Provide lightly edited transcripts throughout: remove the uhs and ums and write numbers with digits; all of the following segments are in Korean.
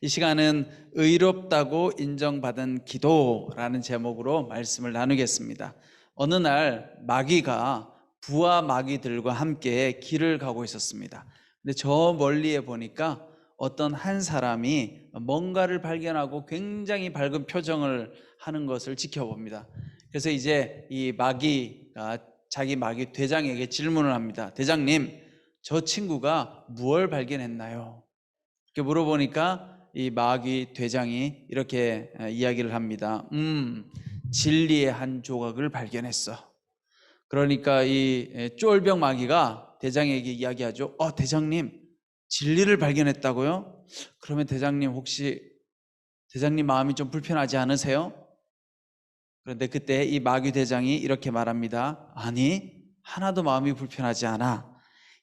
이 시간은 의롭다고 인정받은 기도라는 제목으로 말씀을 나누겠습니다. 어느 날 마귀가 부하 마귀들과 함께 길을 가고 있었습니다. 근데 저 멀리에 보니까 어떤 한 사람이 뭔가를 발견하고 굉장히 밝은 표정을 하는 것을 지켜봅니다. 그래서 이제 이 마귀가 자기 마귀 대장에게 질문을 합니다. 대장님, 저 친구가 무엇을 발견했나요? 이렇게 물어보니까 이 마귀 대장이 이렇게 이야기를 합니다. 진리의 한 조각을 발견했어. 그러니까 이 쫄병 마귀가 대장에게 이야기하죠. 대장님, 진리를 발견했다고요? 그러면 대장님, 혹시 대장님 마음이 좀 불편하지 않으세요? 그런데 그때 이 마귀 대장이 이렇게 말합니다. 아니, 하나도 마음이 불편하지 않아.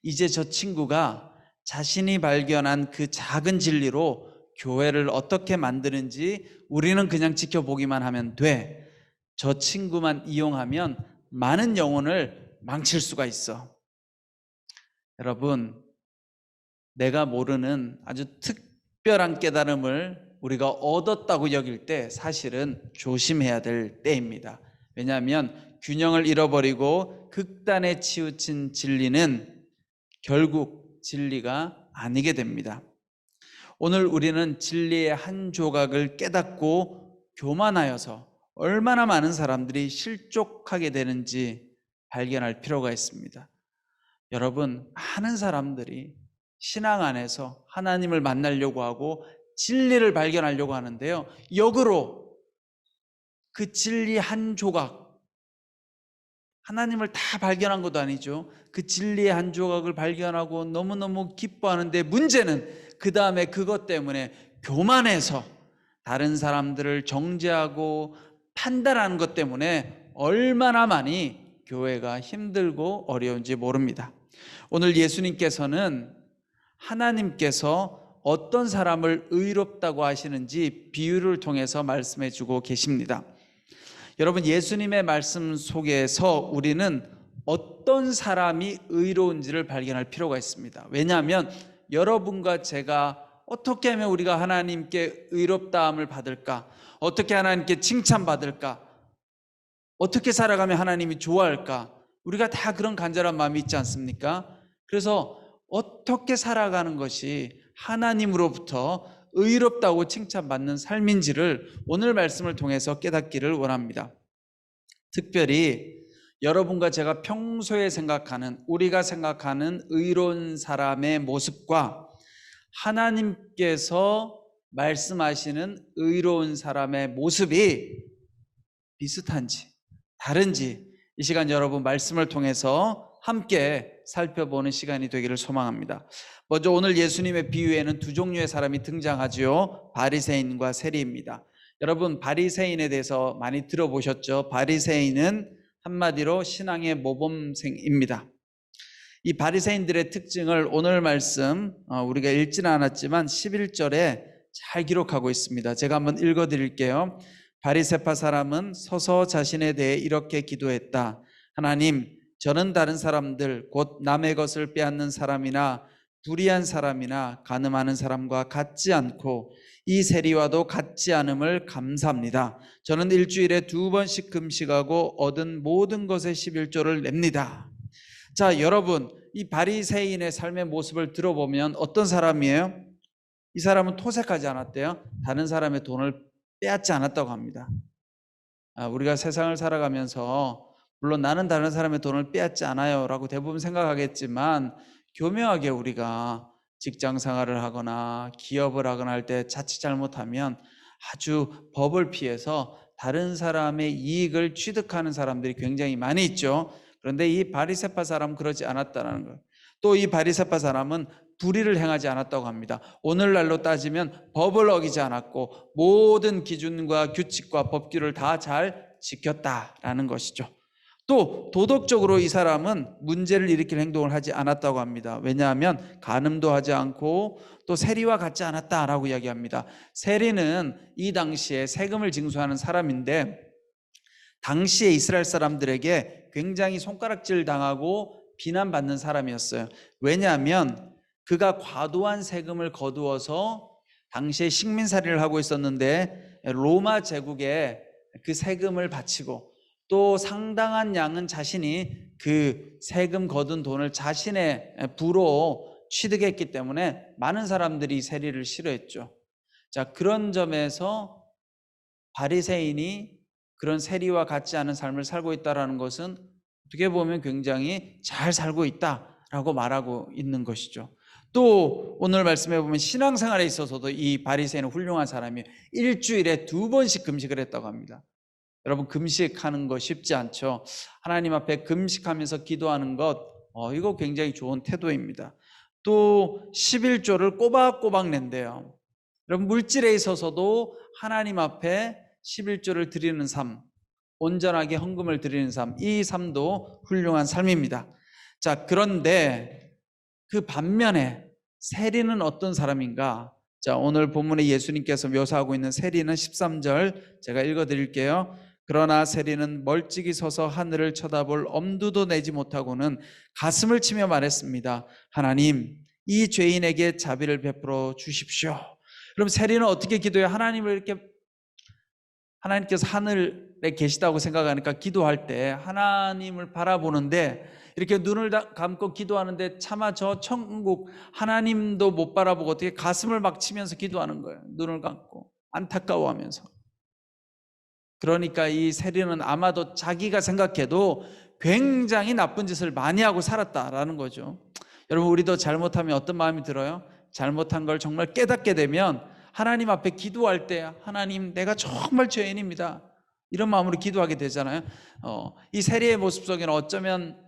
이제 저 친구가 자신이 발견한 그 작은 진리로 교회를 어떻게 만드는지 우리는 그냥 지켜보기만 하면 돼. 저 친구만 이용하면 많은 영혼을 망칠 수가 있어. 여러분, 내가 모르는 아주 특별한 깨달음을 우리가 얻었다고 여길 때 사실은 조심해야 될 때입니다. 왜냐하면 균형을 잃어버리고 극단에 치우친 진리는 결국 진리가 아니게 됩니다. 오늘 우리는 진리의 한 조각을 깨닫고 교만하여서 얼마나 많은 사람들이 실족하게 되는지 발견할 필요가 있습니다. 여러분, 많은 사람들이 신앙 안에서 하나님을 만나려고 하고 진리를 발견하려고 하는데요, 역으로 그 진리 한 조각, 하나님을 다 발견한 것도 아니죠. 그 진리의 한 조각을 발견하고 너무너무 기뻐하는데, 문제는 그 다음에 그것 때문에 교만해서 다른 사람들을 정죄하고 판단하는 것 때문에 얼마나 많이 교회가 힘들고 어려운지 모릅니다. 오늘 예수님께서는 하나님께서 어떤 사람을 의롭다고 하시는지 비유를 통해서 말씀해 주고 계십니다. 여러분, 예수님의 말씀 속에서 우리는 어떤 사람이 의로운지를 발견할 필요가 있습니다. 왜냐하면 여러분과 제가 어떻게 하면 우리가 하나님께 의롭다함을 받을까? 어떻게 하나님께 칭찬받을까? 어떻게 살아가면 하나님이 좋아할까? 우리가 다 그런 간절한 마음이 있지 않습니까? 그래서 어떻게 살아가는 것이 하나님으로부터 의롭다고 칭찬받는 삶인지를 오늘 말씀을 통해서 깨닫기를 원합니다. 특별히 여러분과 제가 평소에 생각하는, 우리가 생각하는 의로운 사람의 모습과 하나님께서 말씀하시는 의로운 사람의 모습이 비슷한지 다른지 이 시간 여러분 말씀을 통해서 함께 살펴보는 시간이 되기를 소망합니다. 먼저 오늘 예수님의 비유에는 두 종류의 사람이 등장하죠. 바리새인과 세리입니다. 여러분, 바리새인에 대해서 많이 들어보셨죠? 바리새인은 한마디로 신앙의 모범생입니다. 이 바리새인들의 특징을 오늘 말씀 우리가 읽지는 않았지만 11절에 잘 기록하고 있습니다. 제가 한번 읽어드릴게요. 바리새파 사람은 서서 자신에 대해 이렇게 기도했다. 하나님, 저는 다른 사람들 곧 남의 것을 빼앗는 사람이나 불의한 사람이나 간음하는 사람과 같지 않고 이 세리와도 같지 않음을 감사합니다. 저는 일주일에 2번씩 금식하고 얻은 모든 것의 11조를 냅니다. 자, 여러분, 이 바리새인의 삶의 모습을 들어보면 어떤 사람이에요? 이 사람은 토색하지 않았대요. 다른 사람의 돈을 빼앗지 않았다고 합니다. 우리가 세상을 살아가면서 물론 나는 다른 사람의 돈을 빼앗지 않아요 라고 대부분 생각하겠지만, 교묘하게 우리가 직장 생활을 하거나 기업을 하거나 할 때 자칫 잘못하면 아주 법을 피해서 다른 사람의 이익을 취득하는 사람들이 굉장히 많이 있죠. 그런데 이 바리새파 사람은 그러지 않았다는 거예요. 또 이 바리새파 사람은 불의를 행하지 않았다고 합니다. 오늘날로 따지면 법을 어기지 않았고 모든 기준과 규칙과 법규를 다 잘 지켰다라는 것이죠. 또 도덕적으로 이 사람은 문제를 일으킬 행동을 하지 않았다고 합니다. 왜냐하면 간음도 하지 않고 또 세리와 같지 않았다라고 이야기합니다. 세리는 이 당시에 세금을 징수하는 사람인데, 당시에 이스라엘 사람들에게 굉장히 손가락질 당하고 비난받는 사람이었어요. 왜냐하면 그가 과도한 세금을 거두어서 당시에 식민살이를 하고 있었는데 로마 제국에 그 세금을 바치고 또 상당한 양은 자신이 그 세금 거둔 돈을 자신의 부로 취득했기 때문에 많은 사람들이 세리를 싫어했죠. 자, 그런 점에서 바리새인이 그런 세리와 같지 않은 삶을 살고 있다는 것은 어떻게 보면 굉장히 잘 살고 있다라고 말하고 있는 것이죠. 또 오늘 말씀해 보면 신앙생활에 있어서도 이 바리새인은 훌륭한 사람이에요. 일주일에 2번씩 금식을 했다고 합니다. 여러분, 금식하는 거 쉽지 않죠. 하나님 앞에 금식하면서 기도하는 것, 이거 굉장히 좋은 태도입니다. 또 11조를 꼬박꼬박 낸대요. 여러분, 물질에 있어서도 하나님 앞에 11조를 드리는 삶, 온전하게 헌금을 드리는 삶, 이 삶도 훌륭한 삶입니다. 자, 그런데 그 반면에 세리는 어떤 사람인가? 자, 오늘 본문에 예수님께서 묘사하고 있는 세리는 13절 제가 읽어드릴게요. 그러나 세리는 멀찍이 서서 하늘을 쳐다볼 엄두도 내지 못하고는 가슴을 치며 말했습니다. 하나님, 이 죄인에게 자비를 베풀어 주십시오. 그럼 세리는 어떻게 기도해요? 하나님을 이렇게, 하나님께서 하늘에 계시다고 생각하니까 기도할 때 하나님을 바라보는데 이렇게 눈을 감고 기도하는데 차마 저 천국 하나님도 못 바라보고 어떻게 가슴을 막 치면서 기도하는 거예요. 눈을 감고 안타까워하면서. 그러니까 이 세리는 아마도 자기가 생각해도 굉장히 나쁜 짓을 많이 하고 살았다라는 거죠. 여러분, 우리도 잘못하면 어떤 마음이 들어요? 잘못한 걸 정말 깨닫게 되면 하나님 앞에 기도할 때 하나님, 내가 정말 죄인입니다, 이런 마음으로 기도하게 되잖아요. 이 세리의 모습 속에는 어쩌면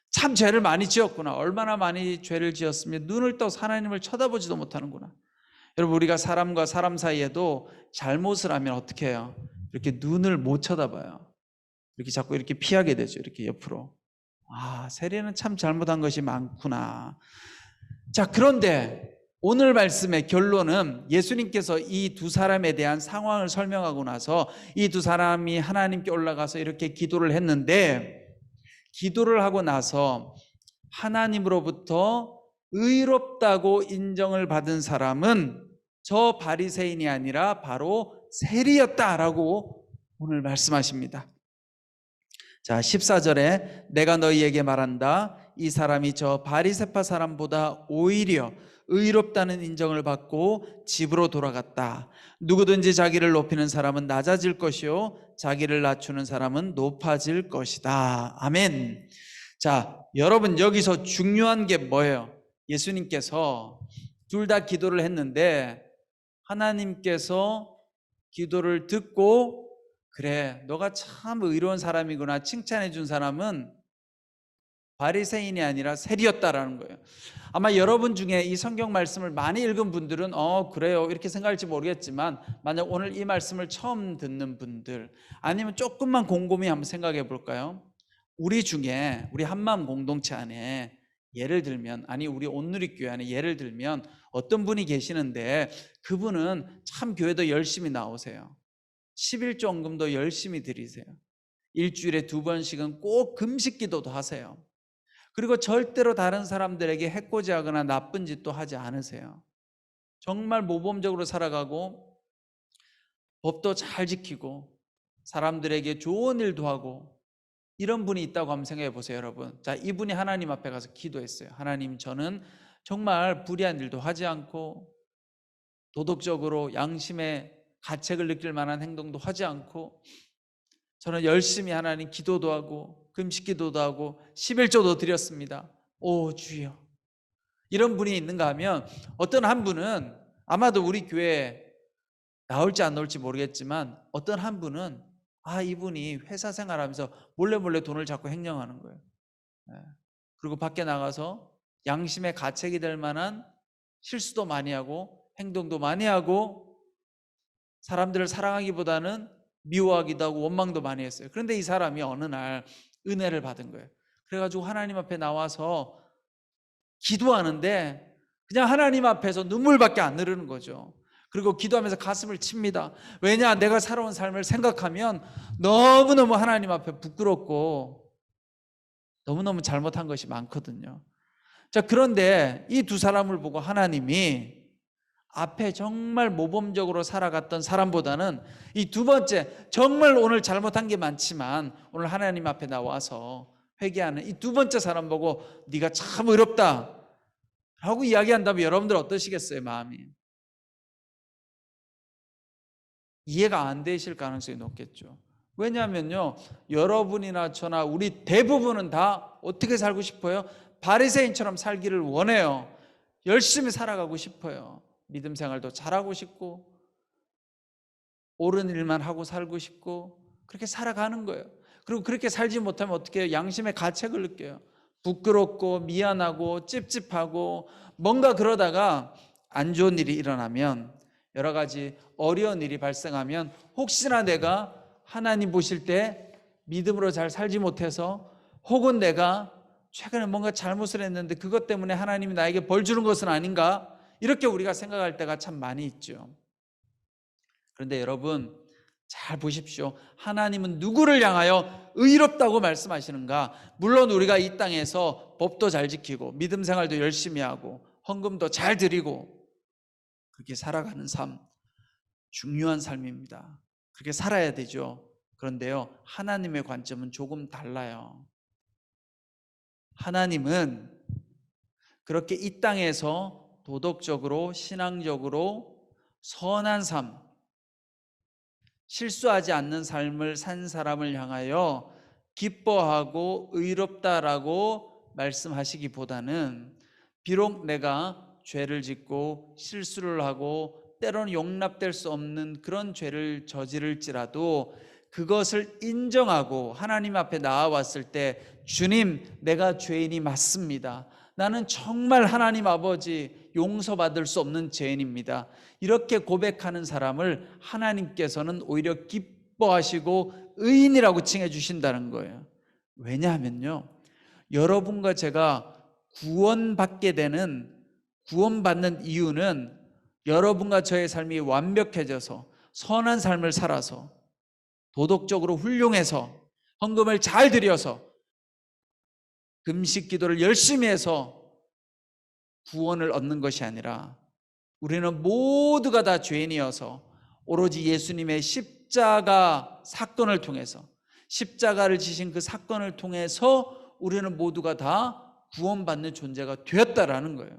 참 죄를 많이 지었구나, 얼마나 많이 죄를 지었으면 눈을 떠서 하나님을 쳐다보지도 못하는구나. 여러분, 우리가 사람과 사람 사이에도 잘못을 하면 어떻게 해요? 이렇게 눈을 못 쳐다봐요. 이렇게 자꾸 이렇게 피하게 되죠. 이렇게 옆으로. 세리는 참 잘못한 것이 많구나. 자, 그런데 오늘 말씀의 결론은 예수님께서 이 두 사람에 대한 상황을 설명하고 나서 이 두 사람이 하나님께 올라가서 이렇게 기도를 했는데, 기도를 하고 나서 하나님으로부터 의롭다고 인정을 받은 사람은 저 바리새인이 아니라 바로 세리였다라고 오늘 말씀하십니다. 자, 14절에 내가 너희에게 말한다, 이 사람이 저 바리새파 사람보다 오히려 의롭다는 인정을 받고 집으로 돌아갔다. 누구든지 자기를 높이는 사람은 낮아질 것이요 자기를 낮추는 사람은 높아질 것이다. 아멘. 자, 여러분, 여기서 중요한 게 뭐예요? 예수님께서 둘 다 기도를 했는데 하나님께서 기도를 듣고 그래, 너가 참 의로운 사람이구나 칭찬해 준 사람은 바리새인이 아니라 세리였다라는 거예요. 아마 여러분 중에 이 성경 말씀을 많이 읽은 분들은 그래요 이렇게 생각할지 모르겠지만, 만약 오늘 이 말씀을 처음 듣는 분들, 아니면 조금만 곰곰이 한번 생각해 볼까요? 우리 중에, 우리 한마음 공동체 안에 예를 들면, 우리 온누리교회 안에 예를 들면 어떤 분이 계시는데 그분은 참 교회도 열심히 나오세요. 11조 헌금도 열심히 드리세요. 일주일에 2번씩은 꼭 금식 기도도 하세요. 그리고 절대로 다른 사람들에게 해코지하거나 나쁜 짓도 하지 않으세요. 정말 모범적으로 살아가고 법도 잘 지키고 사람들에게 좋은 일도 하고, 이런 분이 있다고 한번 생각해 보세요, 여러분. 자, 이분이 하나님 앞에 가서 기도했어요. 하나님, 저는 정말 불의한 일도 하지 않고 도덕적으로 양심의 가책을 느낄 만한 행동도 하지 않고, 저는 열심히 하나님 기도도 하고 금식 기도도 하고 11조도 드렸습니다. 오 주여. 이런 분이 있는가 하면, 어떤 한 분은 아마도 우리 교회에 나올지 안 나올지 모르겠지만, 어떤 한 분은 이분이 회사 생활하면서 몰래 돈을 자꾸 횡령하는 거예요. 그리고 밖에 나가서 양심의 가책이 될 만한 실수도 많이 하고 행동도 많이 하고 사람들을 사랑하기보다는 미워하기도 하고 원망도 많이 했어요. 그런데 이 사람이 어느 날 은혜를 받은 거예요. 그래가지고 하나님 앞에 나와서 기도하는데 그냥 하나님 앞에서 눈물밖에 안 흐르는 거죠. 그리고 기도하면서 가슴을 칩니다. 왜냐, 내가 살아온 삶을 생각하면 너무너무 하나님 앞에 부끄럽고 너무너무 잘못한 것이 많거든요. 자, 그런데 이 두 사람을 보고 하나님이 앞에 정말 모범적으로 살아갔던 사람보다는 이 두 번째, 정말 오늘 잘못한 게 많지만 오늘 하나님 앞에 나와서 회개하는 이 두 번째 사람 보고 네가 참 의롭다 라고 이야기한다면 여러분들 어떠시겠어요? 마음이 이해가 안 되실 가능성이 높겠죠. 왜냐하면요, 여러분이나 저나 우리 대부분은 다 어떻게 살고 싶어요? 바리새인처럼 살기를 원해요. 열심히 살아가고 싶어요. 믿음 생활도 잘하고 싶고 옳은 일만 하고 살고 싶고 그렇게 살아가는 거예요. 그리고 그렇게 살지 못하면 어떻게 해요? 양심의 가책을 느껴요. 부끄럽고 미안하고 찝찝하고 뭔가 그러다가 안 좋은 일이 일어나면, 여러 가지 어려운 일이 발생하면 혹시나 내가 하나님 보실 때 믿음으로 잘 살지 못해서, 혹은 내가 최근에 뭔가 잘못을 했는데 그것 때문에 하나님이 나에게 벌 주는 것은 아닌가, 이렇게 우리가 생각할 때가 참 많이 있죠. 그런데 여러분 잘 보십시오. 하나님은 누구를 향하여 의롭다고 말씀하시는가? 물론 우리가 이 땅에서 법도 잘 지키고 믿음 생활도 열심히 하고 헌금도 잘 드리고 그렇게 살아가는 삶, 중요한 삶입니다. 그렇게 살아야 되죠. 그런데요, 하나님의 관점은 조금 달라요. 하나님은 그렇게 이 땅에서 도덕적으로 신앙적으로 선한 삶, 실수하지 않는 삶을 산 사람을 향하여 기뻐하고 의롭다라고 말씀하시기보다는, 비록 내가 죄를 짓고 실수를 하고 때로는 용납될 수 없는 그런 죄를 저지를지라도 그것을 인정하고 하나님 앞에 나아왔을 때, 주님, 내가 죄인이 맞습니다. 나는 정말 하나님 아버지 용서받을 수 없는 죄인입니다. 이렇게 고백하는 사람을 하나님께서는 오히려 기뻐하시고 의인이라고 칭해 주신다는 거예요. 왜냐하면요, 여러분과 제가 구원받는 이유는 여러분과 저의 삶이 완벽해져서 선한 삶을 살아서 도덕적으로 훌륭해서 헌금을 잘 드려서 금식 기도를 열심히 해서 구원을 얻는 것이 아니라, 우리는 모두가 다 죄인이어서 오로지 예수님의 십자가 사건을 통해서, 십자가를 지신 그 사건을 통해서 우리는 모두가 다 구원받는 존재가 되었다라는 거예요.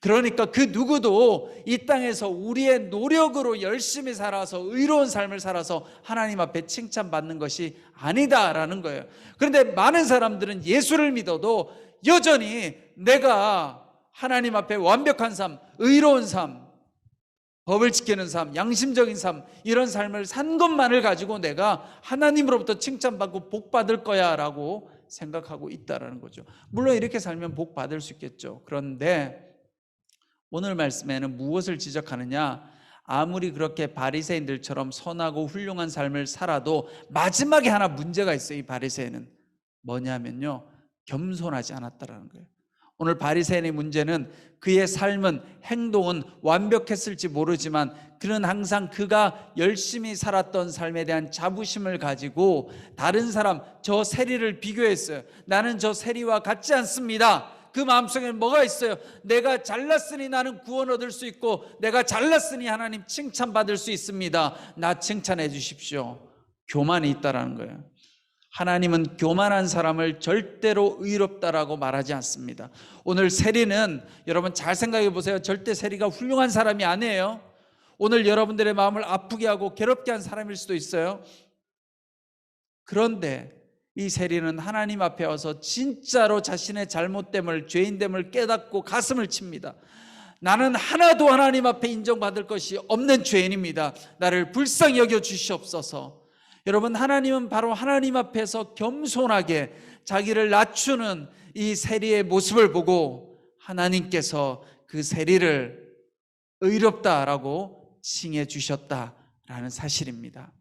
그러니까 그 누구도 이 땅에서 우리의 노력으로 열심히 살아서 의로운 삶을 살아서 하나님 앞에 칭찬받는 것이 아니다라는 거예요. 그런데 많은 사람들은 예수를 믿어도 여전히 내가 하나님 앞에 완벽한 삶, 의로운 삶, 법을 지키는 삶, 양심적인 삶, 이런 삶을 산 것만을 가지고 내가 하나님으로부터 칭찬받고 복 받을 거야 라고 생각하고 있다는 거죠. 물론 이렇게 살면 복 받을 수 있겠죠. 그런데 오늘 말씀에는 무엇을 지적하느냐? 아무리 그렇게 바리새인들처럼 선하고 훌륭한 삶을 살아도 마지막에 하나 문제가 있어요. 이 바리새인은 뭐냐면요, 겸손하지 않았다라는 거예요. 오늘 바리새인의 문제는 그의 삶은, 행동은 완벽했을지 모르지만 그는 항상 그가 열심히 살았던 삶에 대한 자부심을 가지고 다른 사람, 저 세리를 비교했어요. 나는 저 세리와 같지 않습니다. 그 마음속에는 뭐가 있어요? 내가 잘났으니 나는 구원 얻을 수 있고, 내가 잘났으니 하나님 칭찬받을 수 있습니다. 나 칭찬해 주십시오. 교만이 있다라는 거예요. 하나님은 교만한 사람을 절대로 의롭다라고 말하지 않습니다. 오늘 세리는, 여러분 잘 생각해 보세요. 절대 세리가 훌륭한 사람이 아니에요. 오늘 여러분들의 마음을 아프게 하고 괴롭게 한 사람일 수도 있어요. 그런데 이 세리는 하나님 앞에 와서 진짜로 자신의 잘못됨을, 죄인됨을 깨닫고 가슴을 칩니다. 나는 하나도 하나님 앞에 인정받을 것이 없는 죄인입니다. 나를 불쌍히 여겨 주시옵소서. 여러분, 하나님은 바로 하나님 앞에서 겸손하게 자기를 낮추는 이 세리의 모습을 보고 하나님께서 그 세리를 의롭다라고 칭해 주셨다라는 사실입니다.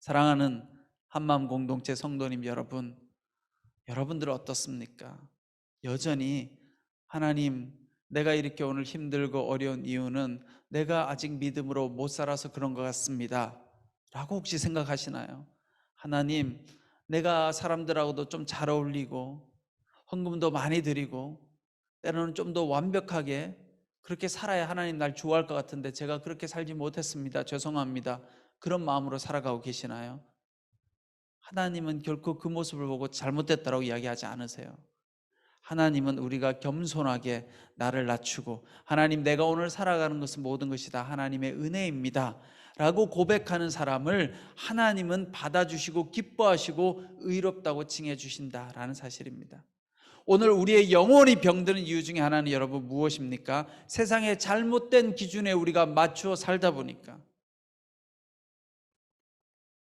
사랑하는 한마음 공동체 성도님 여러분, 여러분들은 어떻습니까? 여전히 하나님, 내가 이렇게 오늘 힘들고 어려운 이유는 내가 아직 믿음으로 못 살아서 그런 것 같습니다 라고 혹시 생각하시나요? 하나님, 내가 사람들하고도 좀 잘 어울리고 헌금도 많이 드리고 때로는 좀 더 완벽하게 그렇게 살아야 하나님 날 좋아할 것 같은데 제가 그렇게 살지 못했습니다. 죄송합니다. 그런 마음으로 살아가고 계시나요? 하나님은 결코 그 모습을 보고 잘못됐다고 이야기하지 않으세요. 하나님은 우리가 겸손하게 나를 낮추고 하나님 내가 오늘 살아가는 것은 모든 것이 다 하나님의 은혜입니다 라고 고백하는 사람을 하나님은 받아주시고 기뻐하시고 의롭다고 칭해 주신다라는 사실입니다. 오늘 우리의 영혼이 병드는 이유 중에 하나는 여러분 무엇입니까? 세상의 잘못된 기준에 우리가 맞추어 살다 보니까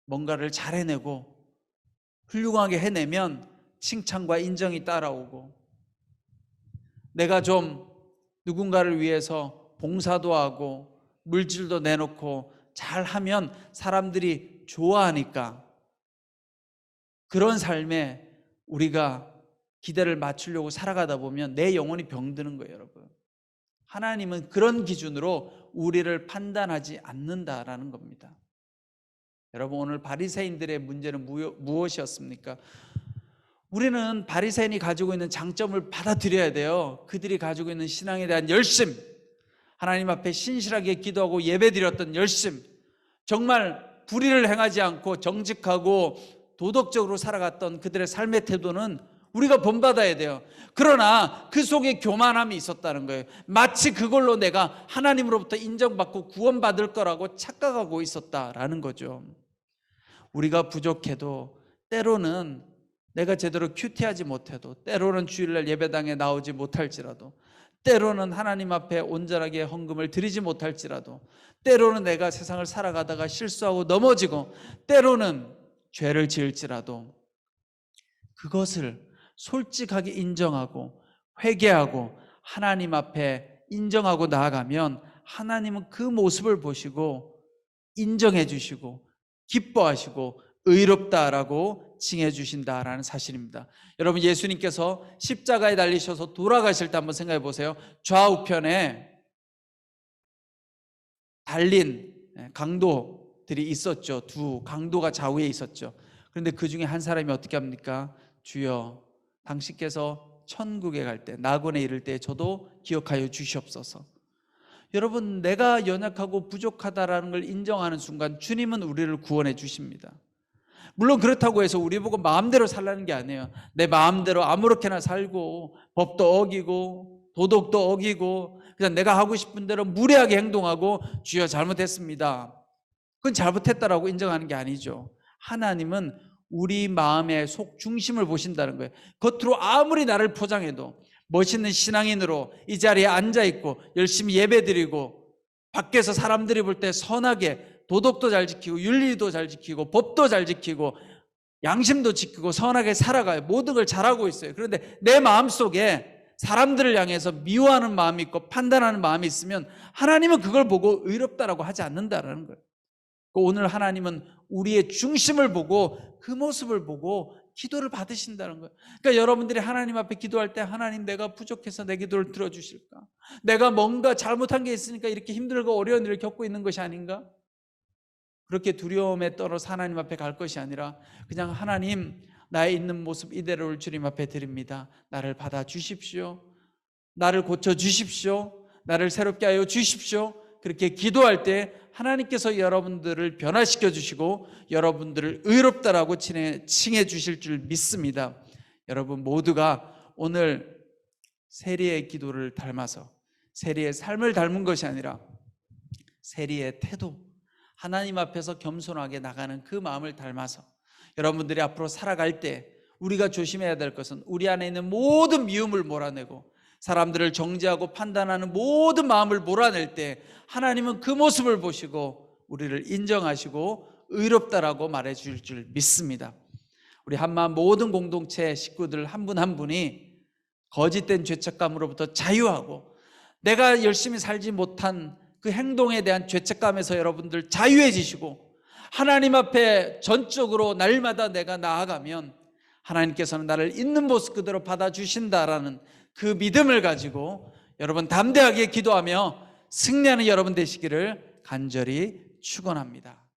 뭔가를 잘 해내고 훌륭하게 해내면 칭찬과 인정이 따라오고, 내가 좀 누군가를 위해서 봉사도 하고 물질도 내놓고 잘하면 사람들이 좋아하니까 그런 삶에 우리가 기대를 맞추려고 살아가다 보면 내 영혼이 병드는 거예요, 여러분. 하나님은 그런 기준으로 우리를 판단하지 않는다라는 겁니다. 여러분, 오늘 바리새인들의 문제는 무엇이었습니까? 우리는 바리새인이 가지고 있는 장점을 받아들여야 돼요. 그들이 가지고 있는 신앙에 대한 열심, 하나님 앞에 신실하게 기도하고 예배드렸던 열심, 정말 불의를 행하지 않고 정직하고 도덕적으로 살아갔던 그들의 삶의 태도는 우리가 본받아야 돼요. 그러나 그 속에 교만함이 있었다는 거예요. 마치 그걸로 내가 하나님으로부터 인정받고 구원받을 거라고 착각하고 있었다라는 거죠. 우리가 부족해도, 때로는 내가 제대로 큐티하지 못해도, 때로는 주일날 예배당에 나오지 못할지라도, 때로는 하나님 앞에 온전하게 헌금을 드리지 못할지라도, 때로는 내가 세상을 살아가다가 실수하고 넘어지고, 때로는 죄를 지을지라도 그것을 솔직하게 인정하고 회개하고 하나님 앞에 인정하고 나아가면 하나님은 그 모습을 보시고 인정해 주시고 기뻐하시고 의롭다라고 칭해 주신다라는 사실입니다. 여러분, 예수님께서 십자가에 달리셔서 돌아가실 때 한번 생각해 보세요. 좌우편에 달린 강도들이 있었죠. 두 강도가 좌우에 있었죠. 그런데 그 중에 한 사람이 어떻게 합니까? 주여, 당신께서 천국에 갈 때, 낙원에 이를 때 저도 기억하여 주시옵소서. 여러분, 내가 연약하고 부족하다라는 걸 인정하는 순간 주님은 우리를 구원해 주십니다. 물론 그렇다고 해서 우리 보고 마음대로 살라는 게 아니에요. 내 마음대로 아무렇게나 살고 법도 어기고 도덕도 어기고 그냥 내가 하고 싶은 대로 무례하게 행동하고 주여 잘못했습니다, 그건 잘못했다라고 인정하는 게 아니죠. 하나님은 우리 마음의 속 중심을 보신다는 거예요. 겉으로 아무리 나를 포장해도 멋있는 신앙인으로 이 자리에 앉아있고 열심히 예배드리고 밖에서 사람들이 볼 때 선하게 도덕도 잘 지키고 윤리도 잘 지키고 법도 잘 지키고 양심도 지키고 선하게 살아가요. 모든 걸 잘하고 있어요. 그런데 내 마음속에 사람들을 향해서 미워하는 마음이 있고 판단하는 마음이 있으면 하나님은 그걸 보고 의롭다라고 하지 않는다라는 거예요. 오늘 하나님은 우리의 중심을 보고 그 모습을 보고 기도를 받으신다는 거예요. 그러니까 여러분들이 하나님 앞에 기도할 때, 하나님 내가 부족해서 내 기도를 들어주실까? 내가 뭔가 잘못한 게 있으니까 이렇게 힘들고 어려운 일을 겪고 있는 것이 아닌가? 그렇게 두려움에 떨어서 하나님 앞에 갈 것이 아니라 그냥 하나님, 나의 있는 모습 이대로를 주님 앞에 드립니다. 나를 받아주십시오. 나를 고쳐주십시오. 나를 새롭게 하여 주십시오. 그렇게 기도할 때 하나님께서 여러분들을 변화시켜 주시고 여러분들을 의롭다라고 칭해 주실 줄 믿습니다. 여러분 모두가 오늘 세리의 기도를 닮아서, 세리의 삶을 닮은 것이 아니라 세리의 태도, 하나님 앞에서 겸손하게 나가는 그 마음을 닮아서 여러분들이 앞으로 살아갈 때 우리가 조심해야 될 것은 우리 안에 있는 모든 미움을 몰아내고 사람들을 정죄하고 판단하는 모든 마음을 몰아낼 때 하나님은 그 모습을 보시고 우리를 인정하시고 의롭다라고 말해 주실 줄 믿습니다. 우리 한마음 모든 공동체 식구들 한 분 한 분이 거짓된 죄책감으로부터 자유하고 내가 열심히 살지 못한 그 행동에 대한 죄책감에서 여러분들 자유해지시고 하나님 앞에 전적으로 날마다 내가 나아가면 하나님께서는 나를 있는 모습 그대로 받아주신다라는 그 믿음을 가지고 여러분 담대하게 기도하며 승리하는 여러분 되시기를 간절히 축원합니다.